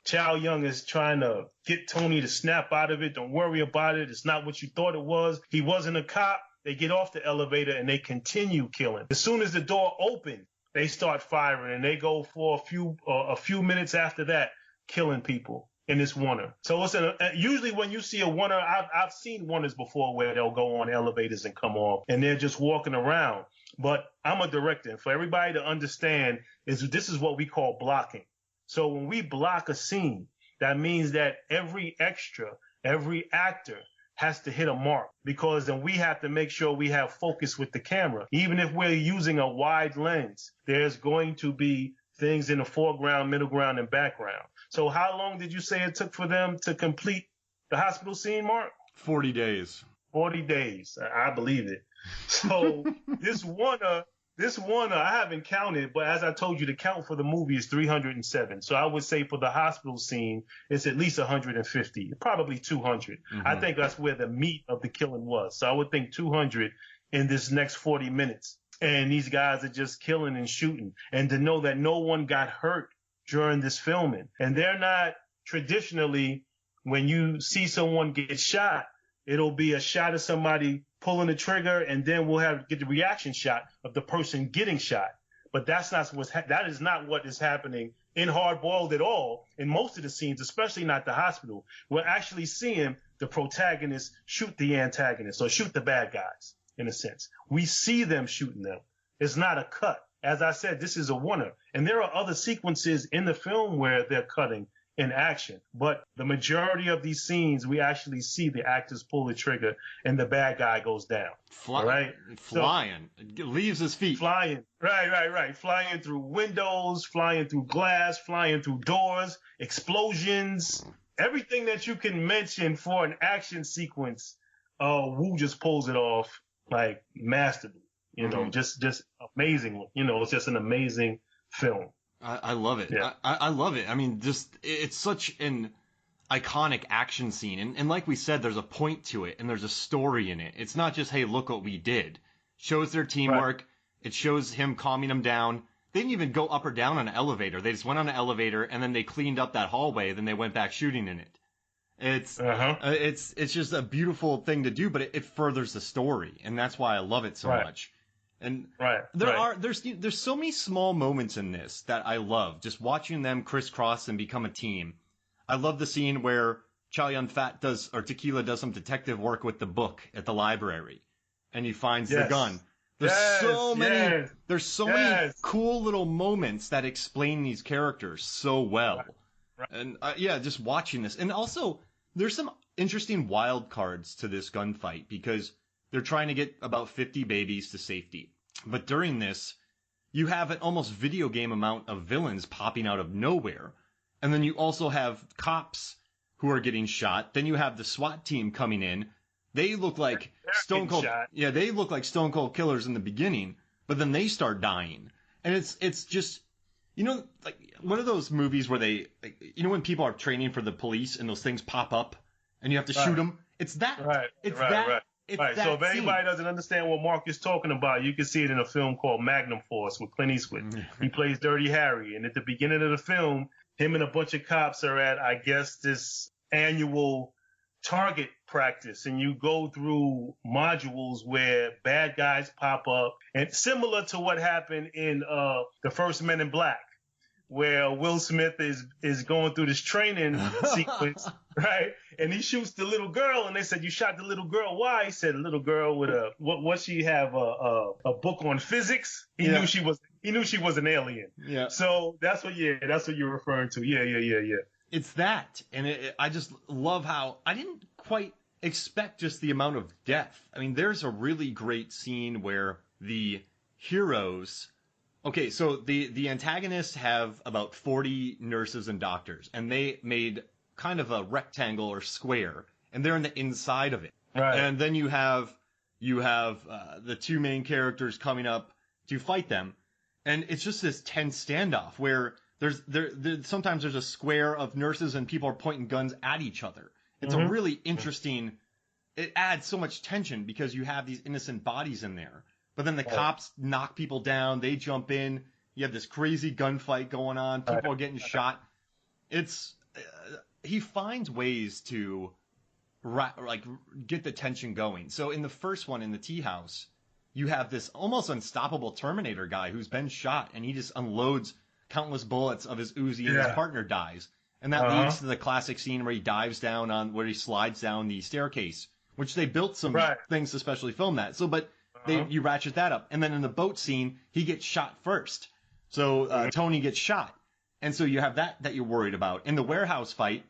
Chow Young is trying to get Tony to snap out of it. Don't worry about it. It's not what you thought it was. He wasn't a cop. They get off the elevator and they continue killing. As soon as the door opens, they start firing, and they go for a few minutes after that, killing people in this oneer. So it's usually when you see a oneer, I've seen oneers before where they'll go on elevators and come off, and they're just walking around. But I'm a director, and for everybody to understand, this is what we call blocking. So when we block a scene, that means that every extra, every actor has to hit a mark, because then we have to make sure we have focus with the camera. Even if we're using a wide lens, there's going to be things in the foreground, middle ground, and background. So how long did you say it took for them to complete the hospital scene, Mark? 40 days. 40 days. I believe it. So this oneer, I haven't counted, but as I told you, the count for the movie is 307. So I would say for the hospital scene, it's at least 150, probably 200. I think that's where the meat of the killing was. So I would think 200 in this next 40 minutes. And these guys are just killing and shooting. And to know that no one got hurt during this filming. And they're not traditionally, when you see someone get shot, it'll be a shot of somebody pulling the trigger, and then we'll get the reaction shot of the person getting shot. But that is not what is happening in Hard Boiled at all. In most of the scenes, especially not the hospital, we're actually seeing the protagonist shoot the antagonist or shoot the bad guys, in a sense. We see them shooting them. It's not a cut. As I said, this is a oneer. And there are other sequences in the film where they're cutting in action. But the majority of these scenes, we actually see the actors pull the trigger and the bad guy goes down. Right? Flying. Leaves his feet. Flying. Right. Flying through windows, flying through glass, flying through doors, explosions. Everything that you can mention for an action sequence, Wu just pulls it off like masterfully. You know, just amazing. You know, it's just an amazing film. I love it. Yeah. I love it. I mean, it's such an iconic action scene. And like we said, there's a point to it and there's a story in it. It's not just, hey, look what we did. Shows their teamwork. Right. It shows him calming them down. They didn't even go up or down on an elevator. They just went on an elevator and then they cleaned up that hallway. Then they went back shooting in it. It's just a beautiful thing to do, but it furthers the story. And that's why I love it so much. And there's so many small moments in this that I love. Just watching them crisscross and become a team. I love the scene where Chow Yun-fat Tequila does some detective work with the book at the library, and he finds the gun. There's so many cool little moments that explain these characters so well. Right. And just watching this, and also there's some interesting wild cards to this gunfight because they're trying to get about 50 babies to safety. But during this, you have an almost video game amount of villains popping out of nowhere. And then you also have cops who are getting shot. Then you have the SWAT team coming in. They look like Stone Cold. Yeah, they look like Stone Cold killers in the beginning, but then they start dying. And it's just, you know, like one of those movies where they, like, you know, when people are training for the police and those things pop up and you have to shoot them. It's that. Right. So if anybody doesn't understand what Mark is talking about, you can see it in a film called Magnum Force with Clint Eastwood. He plays Dirty Harry. And at the beginning of the film, him and a bunch of cops are at, I guess, this annual target practice. And you go through modules where bad guys pop up. And similar to what happened in the first Men in Black, where Will Smith is going through this training sequence, right? And he shoots the little girl, and they said, "You shot the little girl. Why?" He said, "A little girl with what she have a book on physics." He knew she was an alien. Yeah. So that's what you're referring to. Yeah. It's that, and I just love how I didn't quite expect just the amount of death. I mean, there's a really great scene where the heroes. Okay, so the antagonists have about 40 nurses and doctors, and they made kind of a rectangle or square, and they're in the inside of it. Right. And then you have the two main characters coming up to fight them, and it's just this tense standoff where sometimes there's a square of nurses and people are pointing guns at each other. It's a really interesting. It adds so much tension because you have these innocent bodies in there. But then the cops knock people down. They jump in. You have this crazy gunfight going on. People are getting shot. He finds ways to get the tension going. So in the first one, in the tea house, you have this almost unstoppable Terminator guy who's been shot, and he just unloads countless bullets of his Uzi, and his partner dies. And that leads to the classic scene where he dives down where he slides down the staircase, which they built some things to specially film that. So, but you ratchet that up. And then in the boat scene, he gets shot first. So Tony gets shot. And so you have that you're worried about. In the warehouse fight,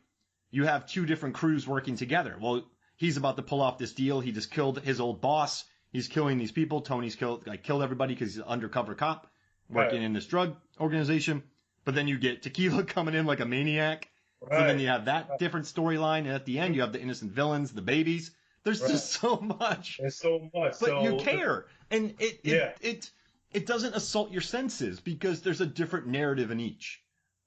you have two different crews working together. Well, he's about to pull off this deal. He just killed his old boss. He's killing these people. Tony's killed everybody because he's an undercover cop working in this drug organization. But then you get Tequila coming in like a maniac. Right. So then you have that different storyline. And at the end, you have the innocent villains, the babies. There's just so much. There's so much. But you care. And it doesn't assault your senses because there's a different narrative in each.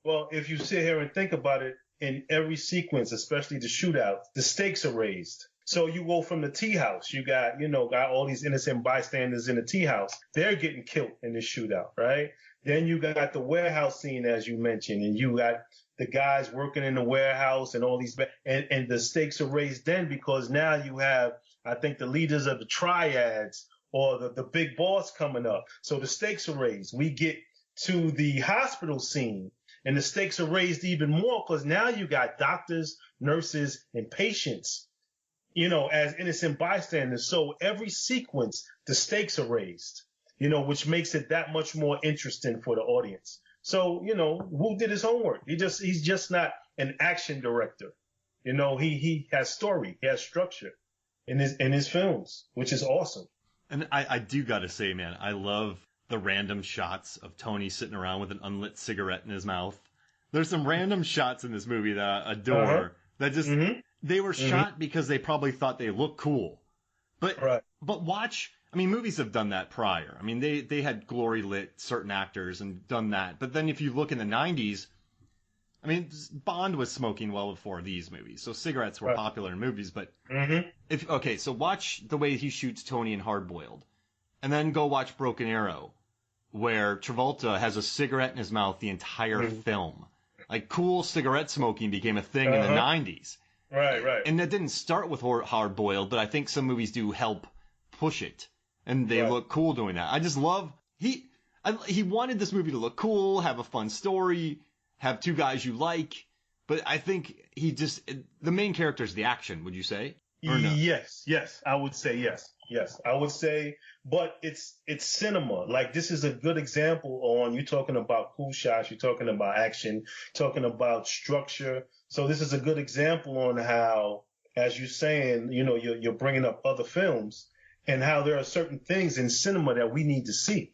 Well, if you sit here and think about it, in every sequence, especially the shootouts, the stakes are raised. So you go from the tea house, you got, got all these innocent bystanders in the tea house. They're getting killed in this shootout, right? Then you got the warehouse scene, as you mentioned, and you got the guys working in the warehouse and all these, and the stakes are raised then because now you have, I think, the leaders of the triads or the big boss coming up. So the stakes are raised. We get to the hospital scene and the stakes are raised even more because now you got doctors, nurses, and patients, as innocent bystanders. So every sequence, the stakes are raised, which makes it that much more interesting for the audience. So, Wu did his homework. He's just not an action director. He has story, he has structure in his films, which is awesome. And I do gotta say, man, I love the random shots of Tony sitting around with an unlit cigarette in his mouth. There's some random shots in this movie that I adore that just, they were shot because they probably thought they looked cool. But watch, I mean, movies have done that prior. I mean, they had glory lit certain actors and done that. But then if you look in the 90s, I mean, Bond was smoking well before these movies. So cigarettes were popular in movies. But so watch the way he shoots Tony in Hard Boiled. And then go watch Broken Arrow, where Travolta has a cigarette in his mouth the entire film. Like, cool cigarette smoking became a thing in the 90s. Right. And that didn't start with Hard Boiled, but I think some movies do help push it. And they look cool doing that. I just love, he wanted this movie to look cool, have a fun story, have two guys you like. But I think the main character is the action, would you say? Or no? Yes, I would say yes. Yes, I would say, but it's cinema. Like, this is a good example on, you're talking about cool shots, you're talking about action, talking about structure. So this is a good example on how, as you're saying, you're bringing up other films and how there are certain things in cinema that we need to see.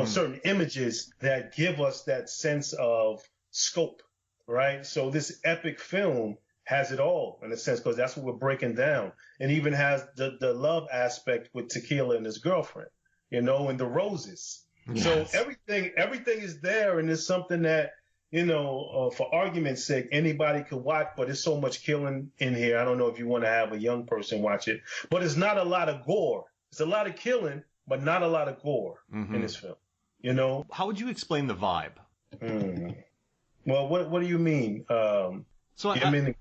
Certain images that give us that sense of scope, right? So this epic film has it all in a sense, because that's what we're breaking down, and even has the love aspect with Tequila and his girlfriend, and the roses. Yes. So everything is there, and it's something that, for argument's sake, anybody could watch, but there's so much killing in here. I don't know if you want to have a young person watch it, but it's not a lot of gore. It's a lot of killing, but not a lot of gore in this film. How would you explain the vibe? Well, what do you mean? So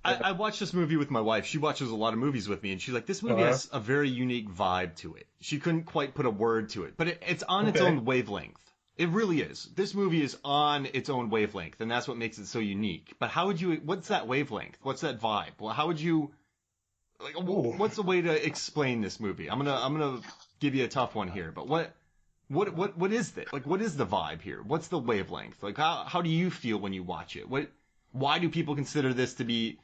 I watched this movie with my wife. She watches a lot of movies with me, and she's like, this movie has a very unique vibe to it. She couldn't quite put a word to it, but it's on its own wavelength. It really is. This movie is on its own wavelength, and that's what makes it so unique. But what's that wavelength? What's that vibe? Well, how would you, what's the way to explain this movie? I'm gonna give you a tough one here, but what is it? Like, what is the vibe here? What's the wavelength? Like, how do you feel when you watch it? Why do people consider this to be,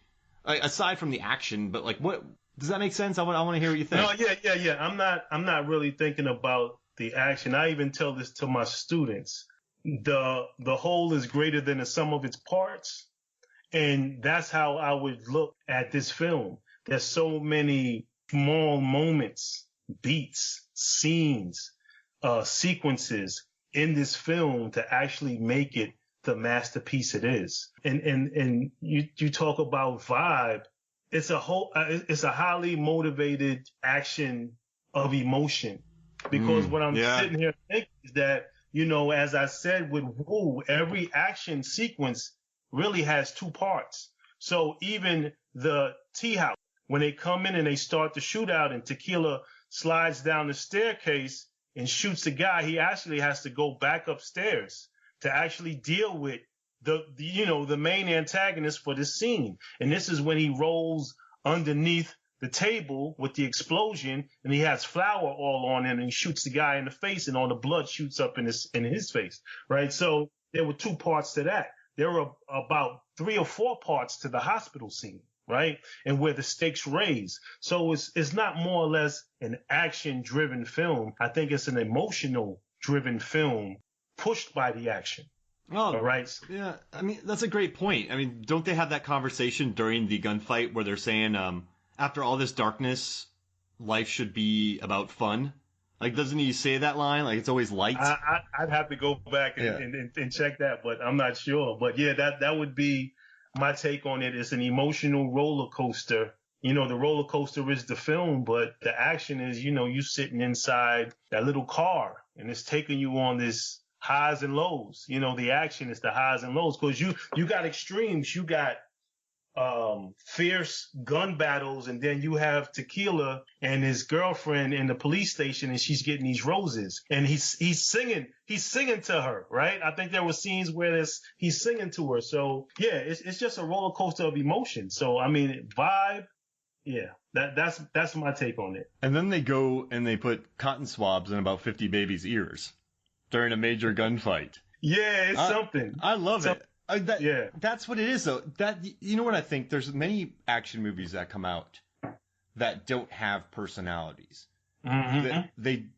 aside from the action, but like, what does that make sense? I want to hear what you think. No, yeah. I'm not really thinking about the action. I even tell this to my students. The whole is greater than the sum of its parts, and that's how I would look at this film. There's so many small moments, beats, scenes, sequences in this film to actually make it the masterpiece it is. And you talk about vibe. It's a highly motivated action of emotion, because what I'm sitting here thinking is that, as I said with Wu, every action sequence really has two parts. So even the tea house, when they come in and they start the shootout and Tequila slides down the staircase and shoots the guy, he actually has to go back upstairs to actually deal with the main antagonist for this scene. And this is when he rolls underneath the table with the explosion, and he has flour all on him, and he shoots the guy in the face, and all the blood shoots up in his face, right? So there were two parts to that. There were about 3 or 4 parts to the hospital scene, right? And where the stakes raise. So it's not more or less an action-driven film. I think it's an emotional-driven film pushed by the action. Oh, all right. Yeah, I mean, that's a great point. I mean, don't they have that conversation during the gunfight where they're saying, after all this darkness, life should be about fun? Like, doesn't he say that line? Like, it's always light? I'd have to go back and check that, but I'm not sure. But yeah, that would be my take on it. It's an emotional roller coaster, the roller coaster is the film, but the action is, you sitting inside that little car and it's taking you on this highs and lows. The action is the highs and lows because you got extremes. You got fierce gun battles, and then you have Tequila and his girlfriend in the police station, and she's getting these roses, and he's singing to her, right? I think there were scenes where he's singing to her. So yeah, it's just a roller coaster of emotion. So I mean, vibe, yeah, that's my take on it. And then they go and they put cotton swabs in about 50 babies' ears during a major gunfight. Yeah, it's something. I love it. That's what it is, though. You know what I think? There's many action movies that come out that don't have personalities. Mm-hmm.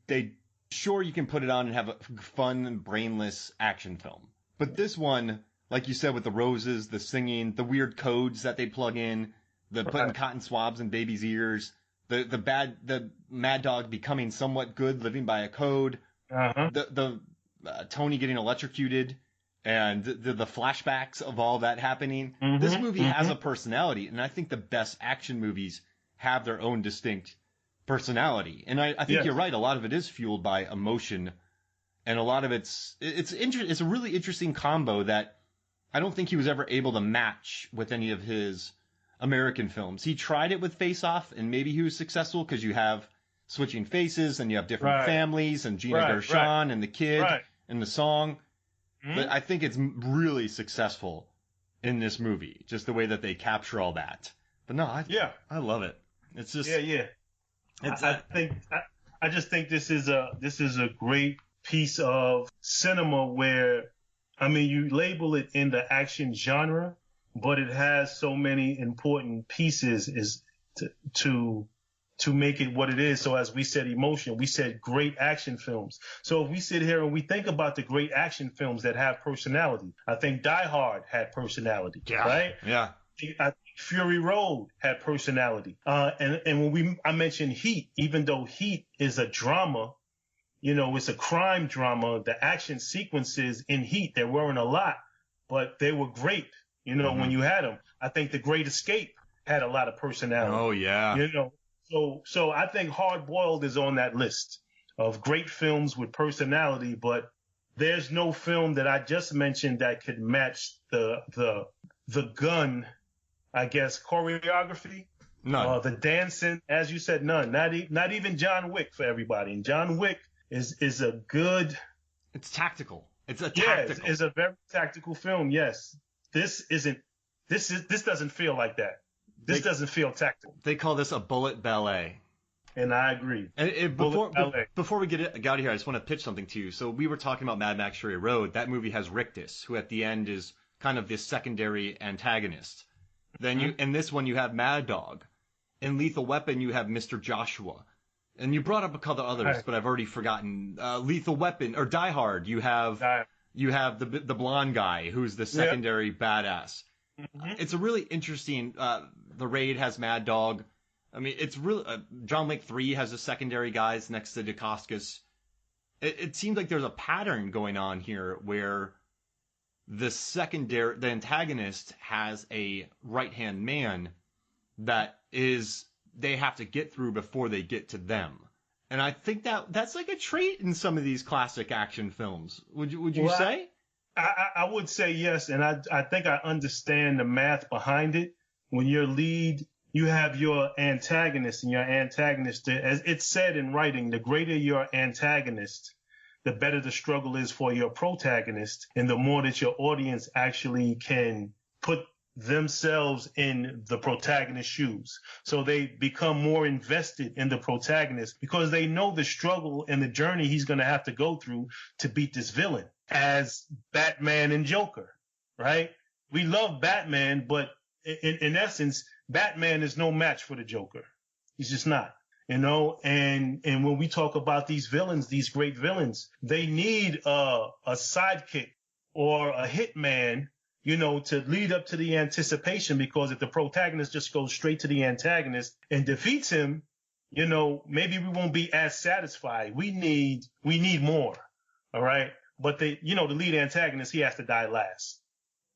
They sure, you can put it on and have a fun and brainless action film, but this one, like you said, with the roses, the singing, the weird codes that they plug in, the putting cotton swabs in babies' ears, the Mad Dog becoming somewhat good, living by a code, the Tony getting electrocuted. And the flashbacks of all that happening. Mm-hmm, this movie has a personality, and I think the best action movies have their own distinct personality. And I think you're right. A lot of it is fueled by emotion, and a lot of it's a really interesting combo that I don't think he was ever able to match with any of his American films. He tried it with Face Off, and maybe he was successful because you have switching faces, and you have different families, and Gina Gershon, and the kid, and the song. But I think it's really successful in this movie, just the way that they capture all that. But no, I love it. It's just I just think this is a great piece of cinema where, I mean, you label it in the action genre, but it has so many important pieces to make it what it is. So as we said, emotion, we said great action films. So if we sit here and we think about the great action films that have personality, I think Die Hard had personality, right? Yeah. I think Fury Road had personality. And when I mentioned Heat, even though Heat is a drama, it's a crime drama, the action sequences in Heat, there weren't a lot, but they were great, when you had them. I think The Great Escape had a lot of personality. Oh, yeah. So I think Hard Boiled is on that list of great films with personality, but there's no film that I just mentioned that could match the gun, I guess, choreography. None. The dancing, as you said, none. Not even John Wick for everybody. And John Wick is a good. It's tactical. It's a tactical. It's a very tactical film. Yes. This doesn't feel like that. This doesn't feel tactical. They call this a bullet ballet. And I agree. And before we get out of here, I just want to pitch something to you. So we were talking about Mad Max Fury Road. That movie has Rictus, who at the end is kind of this secondary antagonist. Then in this one you have Mad Dog. In Lethal Weapon you have Mr. Joshua. And you brought up a couple others, but I've already forgotten. Lethal Weapon or Die Hard, you have the blonde guy who's the secondary badass. Mm-hmm. It's a really interesting. The Raid has Mad Dog. I mean, it's really John Wick 3 has the secondary guys next to Dacascos. It seems like there's a pattern going on here where the antagonist has a right-hand man that they have to get through before they get to them. And I think that's like a trait in some of these classic action films. Would you say? I would say yes, and I think I understand the math behind it. When your lead, you have your antagonist, and your antagonist, as it's said in writing, the greater your antagonist, the better the struggle is for your protagonist, and the more that your audience actually can put themselves in the protagonist's shoes. So they become more invested in the protagonist because they know the struggle and the journey he's going to have to go through to beat this villain, as Batman and Joker, right? We love Batman, but in essence, Batman is no match for the Joker. He's just not, and when we talk about these villains, these great villains, they need a sidekick or a hitman, to lead up to the anticipation, because if the protagonist just goes straight to the antagonist and defeats him, maybe we won't be as satisfied. We need more. All right. But the lead antagonist, he has to die last.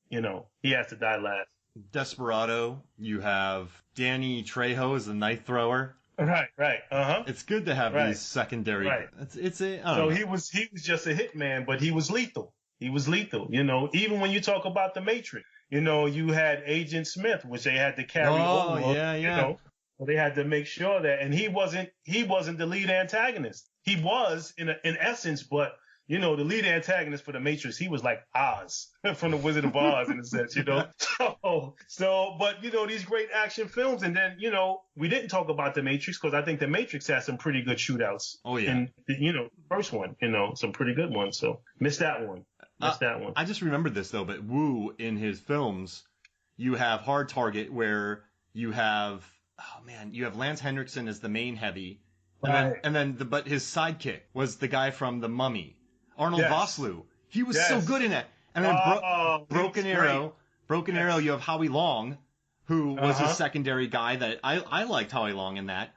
He has to die last. Desperado. You have Danny Trejo as the knife thrower. Right. It's good to have these secondary. Right. It's a. I don't So know. he was just a hitman, but he was lethal. He was lethal. You know, even when you talk about the Matrix, you know, you had Agent Smith, which they had to carry over. Yeah. You know, so they had to make sure that, and he wasn't the lead antagonist. He was in essence, but you know, the lead antagonist for the Matrix, he was like Oz from the Wizard of Oz in a sense, you know. So, but you know, these great action films, and then you know, we didn't talk about the Matrix because I think the Matrix has some pretty good shootouts. Oh yeah. And you know, first one, you know, some pretty good ones. So missed that one. I just remembered this though, but Woo in his films, you have Hard Target where you have you have Lance Henriksen as the main heavy, but his sidekick was the guy from The Mummy, Arnold Vosloo. He was so good in it. And then Broken Arrow, you have Howie Long, who was a secondary guy that I liked Howie Long in that.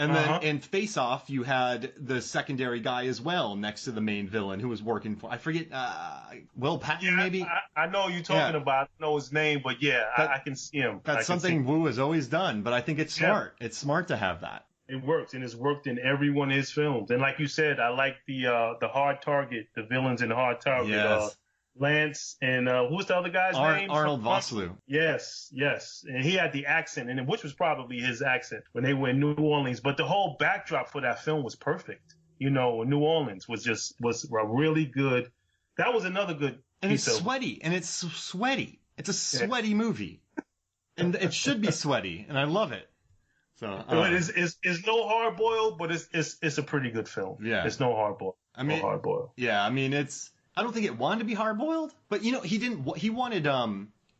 And then in Face Off, you had the secondary guy as well next to the main villain who was working for, I forget, Will Patton maybe? I know who you're talking about. I know his name, but I can see him. That's something Wu has always done, but I think it's smart. It's smart to have that. It works, and it's worked in every one of his films. And like you said, I like the Hard Target, the villains in Hard Target. Yes. Lance and who's the other guy's name? Arnold Vosloo. Yes, and he had the accent, and which was probably his accent when they were in New Orleans. But the whole backdrop for that film was perfect. You know, New Orleans was a really good. That was another good. And it's sweaty, It's a sweaty movie, and it should be sweaty, and I love it. So it's no hard boiled, but it's a pretty good film. Yeah, it's no hard boiled. Yeah, I mean it's. I don't think it wanted to be hard-boiled, but you know he didn't. He wanted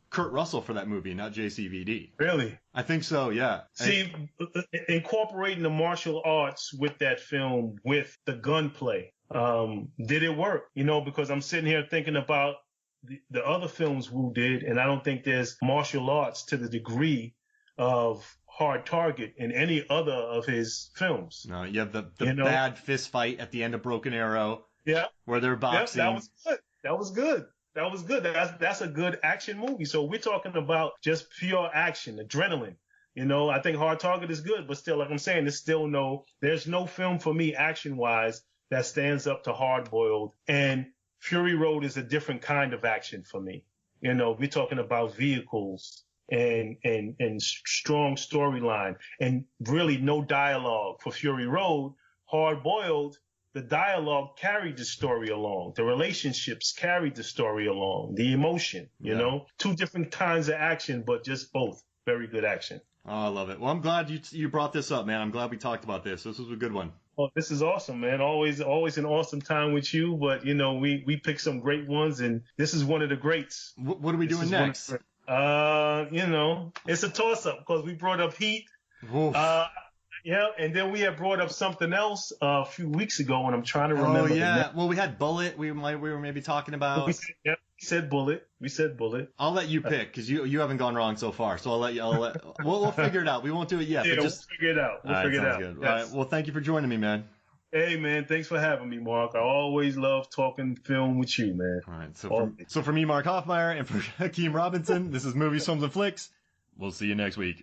Kurt Russell for that movie, not JCVD. Really? I think so. Yeah. See, incorporating the martial arts with that film, with the gunplay, did it work? You know, because I'm sitting here thinking about the other films Wu did, and I don't think there's martial arts to the degree of Hard Target in any other of his films. No, you have the bad fist fight at the end of Broken Arrow. Yeah. Where they're boxing. That was good. That's a good action movie. So we're talking about just pure action, adrenaline. You know, I think Hard Target is good, but still, like I'm saying, there's no film for me action-wise that stands up to Hard Boiled. And Fury Road is a different kind of action for me. You know, we're talking about vehicles and strong storyline and really no dialogue for Fury Road. Hard Boiled, the dialogue carried the story along. The relationships carried the story along. The emotion, you know, two different kinds of action, but just both very good action. Oh, I love it. Well, I'm glad you brought this up, man. I'm glad we talked about this. This was a good one. Oh, this is awesome, man. Always an awesome time with you. But, you know, we picked some great ones, and this is one of the greats. What are we doing next? You know, it's a toss-up because we brought up Heat. Oof. Yeah, and then we had brought up something else a few weeks ago, and I'm trying to remember. Oh yeah, well we had Bullet. We were maybe talking about. We said Bullet. I'll let you pick because you haven't gone wrong so far. So we'll figure it out. We won't do it yet. Yeah, but we'll figure it out. We'll figure it out. Good. Yes. All right. Well, thank you for joining me, man. Hey man, thanks for having me, Mark. I always love talking film with you, man. All right. So for me, Mark Hoffmeyer, and for Hakim Robinson, this is Movies, Films, and Flicks. We'll see you next week.